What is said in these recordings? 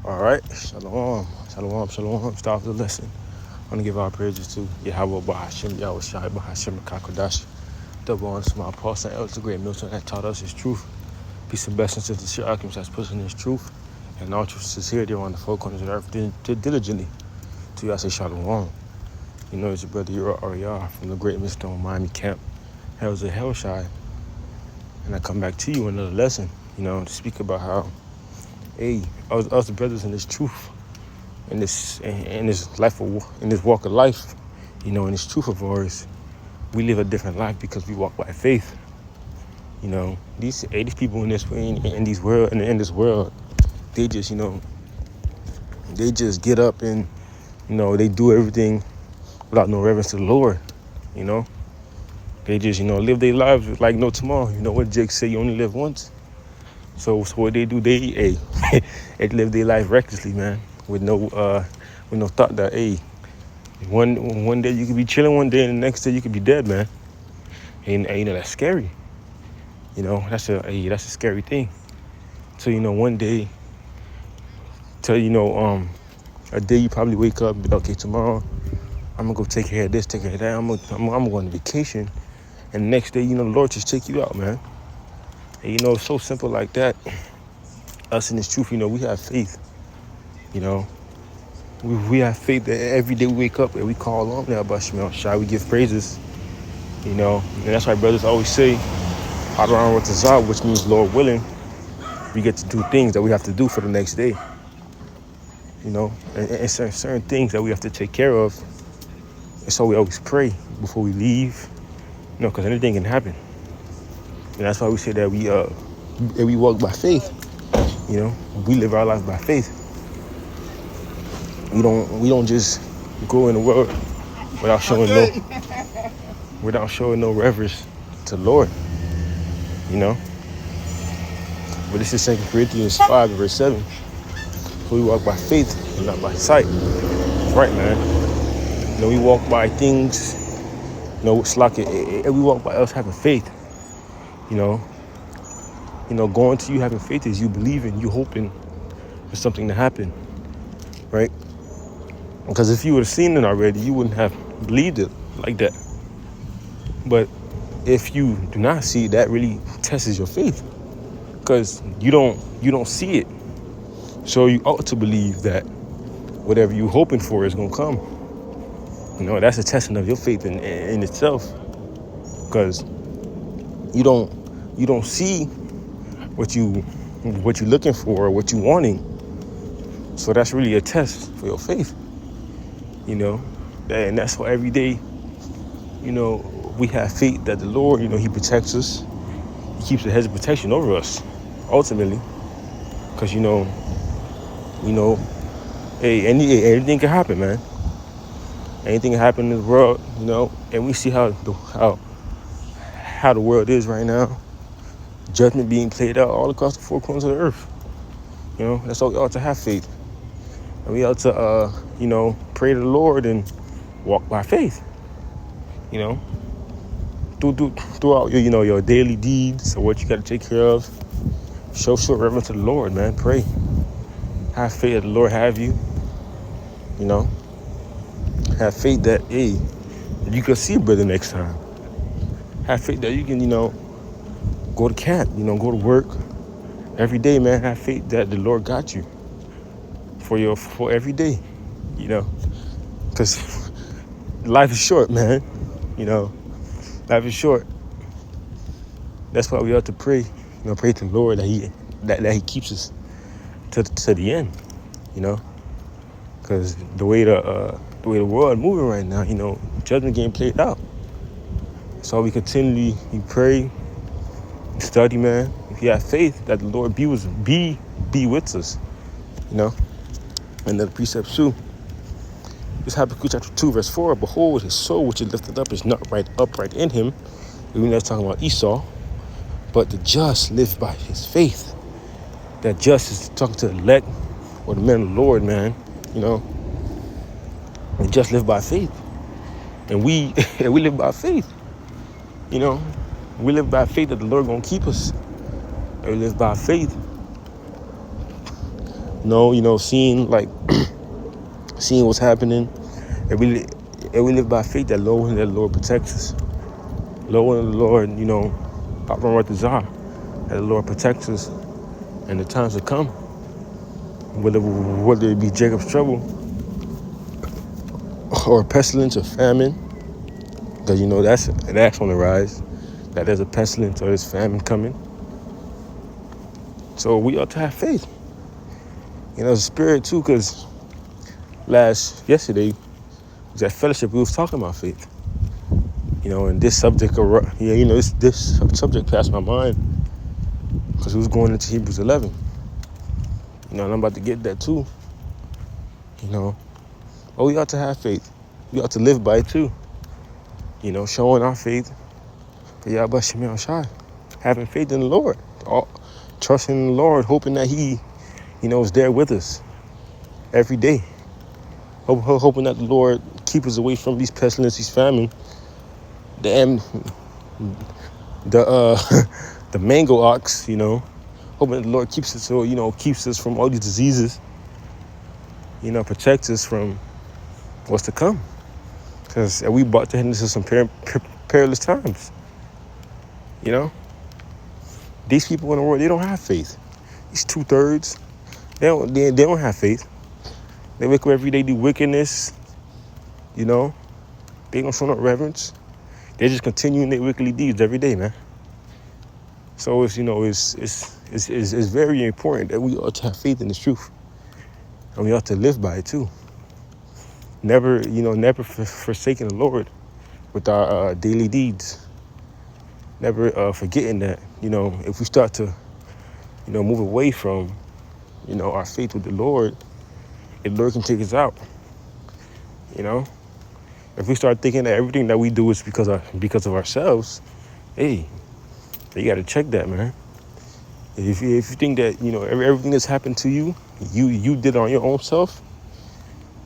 All right, shalom, shalom, shalom. Start the lesson. I want to give our praises to Yahweh Bahashim, Yahweh Shai Bahashim Kakodash. Double honors to my apostle and elder, great Milton that taught us his truth. Peace and blessings to the Shir Akim that's pushing his truth. And all truth sincerity on the four corners of the earth diligently. To you, I say shalom. You know, it's your brother Ura Ariyah from the Great Millstone Miami Camp. Hell's a Hell Shy. And I come back to you with another lesson, to speak about how, hey, us the brothers in this truth, in this life, in this walk of life, in this truth of ours, we live a different life because we walk by faith. These people in this world, they just, they just get up and, they do everything without no reverence to the Lord. They just, live their lives like no tomorrow. You know what Jake say? You only live once. So what they do, they live their life recklessly, man, with no thought that, one day you could be chilling one day and the next day you could be dead, man. And that's scary. That's a scary thing. So one day, a day you probably wake up and be like, okay, tomorrow I'm gonna go take care of this, take care of that. I'm gonna go on vacation, and the next day, the Lord just take you out, man. And it's so simple like that. Us in this truth, we have faith. We have faith that every day we wake up and we call on now about Shemel Shai, we give praises. And that's why brothers always say, Adoran Rotazah, which means Lord willing, we get to do things that we have to do for the next day. And certain things that we have to take care of. And so we always pray before we leave, because anything can happen. And that's why we say that we walk by faith. We live our life by faith. We don't just go in the world without showing no reverence to the Lord. But this is 2 Corinthians 5 verse 7. So we walk by faith and not by sight. That's right, man. We walk by things, it's like we walk by us having faith. Going to you having faith is you believing, you hoping for something to happen, right? Because if you would have seen it already, you wouldn't have believed it like that. But if you do not see it, that really tests your faith, because you don't see it. So you ought to believe that whatever you're hoping for is gonna come. That's a testing of your faith in itself, because you don't see what you're looking for or what you're wanting. So that's really a test for your faith. And that's why every day, we have faith that the Lord, he protects us. He keeps a hedge of protection over us, ultimately. Because, hey, anything can happen, man. Anything can happen in the world, and we see how the world is right now. Judgment being played out all across the four corners of the earth. That's why we ought to have faith. And we ought to, pray to the Lord and walk by faith. Throughout your daily deeds or what you got to take care of, show reverence to the Lord, man. Pray. Have faith that the Lord have you. Have faith that, hey, you can see a brother next time. Have faith that you can, go to camp, go to work every day, man. Have faith that the Lord got you for every day, because life is short, man. Life is short. That's why we have to pray, pray to the Lord that he keeps us to the end, because the way the world moving right now, judgment getting played out. So we continually pray, study, man. If you have faith that the Lord be with us, And the precept too. This Habakkuk chapter 2 verse 4. Behold, his soul which is lifted up is not upright in him. We're not talking about Esau, but the just live by his faith. That just is talking to the elect or the men of the Lord, man. And just live by faith. And we live by faith. We live by faith that the Lord gonna keep us. And we live by faith, seeing seeing what's happening. And we live by faith that Lord protects us. Lord and the Lord, Papa Marthazar, that the Lord protects us in the times to come. Whether it be Jacob's trouble or pestilence or famine, because that's on the rise. That there's a pestilence or there's famine coming. So we ought to have faith. The spirit too, because yesterday was at fellowship, we was talking about faith. And this subject, this subject passed my mind because we was going into Hebrews 11. And I'm about to get that too. But we ought to have faith. We ought to live by it too. Showing our faith for Yahweh Shemel Shai. Having faith in the Lord. Trusting in the Lord, hoping that He, is there with us every day. Hoping that the Lord keep us away from these pestilences, famine, the mango ox, hoping that the Lord keeps us, keeps us from all these diseases, protects us from what's to come. Because we about to head into some perilous times. These people in the world, they don't have faith. These 2/3, they don't have faith. They wake up every day, do wickedness, They don't show no reverence. They're just continuing their wickedly deeds every day, man. So it's very important that we ought to have faith in this truth. And we ought to live by it too. Never forsaking the Lord with our daily deeds. Never forgetting that, if we start to, move away from, our faith with the Lord can take us out. If we start thinking that everything that we do is because of ourselves, hey, you got to check that, man. If you think that, everything that's happened to you, you did on your own self,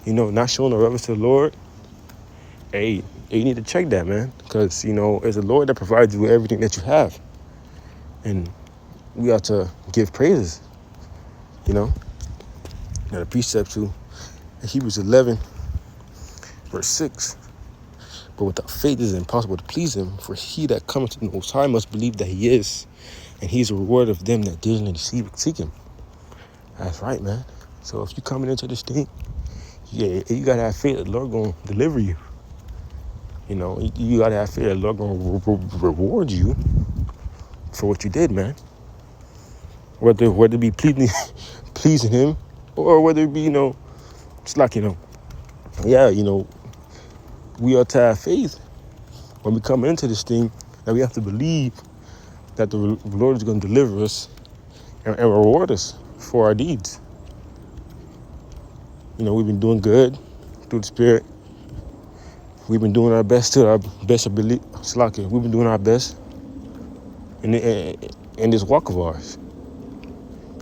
not showing the reverence to the Lord, hey, you need to check that, man. Because, it's the Lord that provides you with everything that you have. And we ought to give praises, Now the precept too, in Hebrews 11, verse 6. But without faith it is impossible to please Him, for he that cometh to the Most High must believe that He is, and He is a rewarder of them that diligently seek Him. That's right, man. So if you coming into this thing, you gotta have faith that the Lord gonna deliver you. You gotta have faith that the Lord gonna reward you for what you did, man. Whether it be pleasing Him, or whether it be, it's like, we ought to have faith when we come into this thing, that we have to believe that the Lord is going to deliver us and reward us for our deeds. We've been doing good through the Spirit. We've been doing our best to our best ability. We've been doing our best in this walk of ours.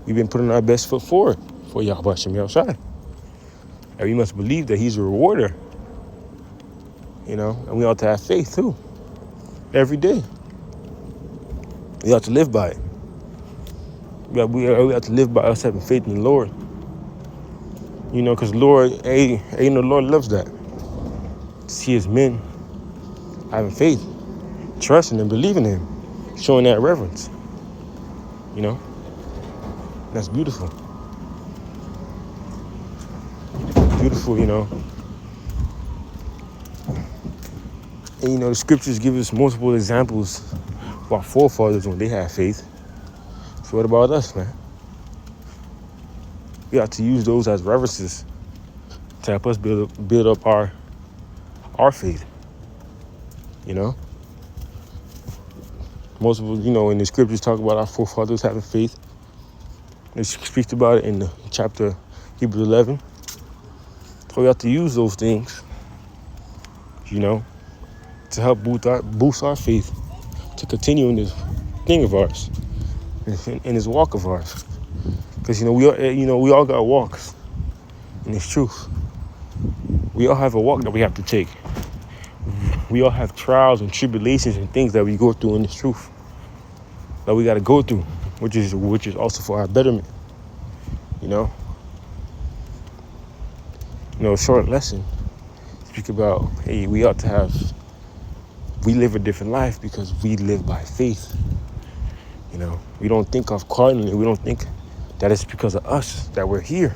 We've been putting our best foot forward for Yahweh Shemel Shai. And we must believe that He's a rewarder. And we ought to have faith too. Every day. We ought to live by it. We ought to live by us having faith in the Lord. Because the Lord loves that. To see His men having faith, trusting and believing Him, showing that reverence. That's beautiful. Beautiful, And the scriptures give us multiple examples of our forefathers when they had faith. So what about us, man? We have to use those as references to help us build up our faith. Most of us, in the scriptures talk about our forefathers having faith. It speaks about it in the chapter Hebrews 11. So we have to use those things, to help boost our faith, to continue in this thing of ours, in this walk of ours. Because we all got walks in this truth. We all have a walk that we have to take. We all have trials and tribulations and things that we go through in this truth that we got to go through, which is also for our betterment. short lesson. Speak about, hey, we live a different life because we live by faith. We don't think of carnally. We don't think that it's because of us that we're here.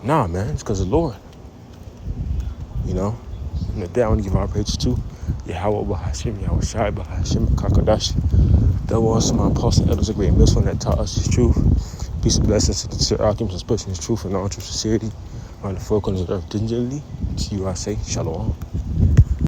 Nah, man, it's because of the Lord. And with that, I want to give our praise to Yahweh Bahashim, Yahweh Shai Bahashim, Kakadash. That was my apostle elders, a great millstone that taught us his truth. Peace and blessings to the sincere alchemists and expressing his truth and all true sincerity on the four corners of the earth diligently. To you I say, Shalom.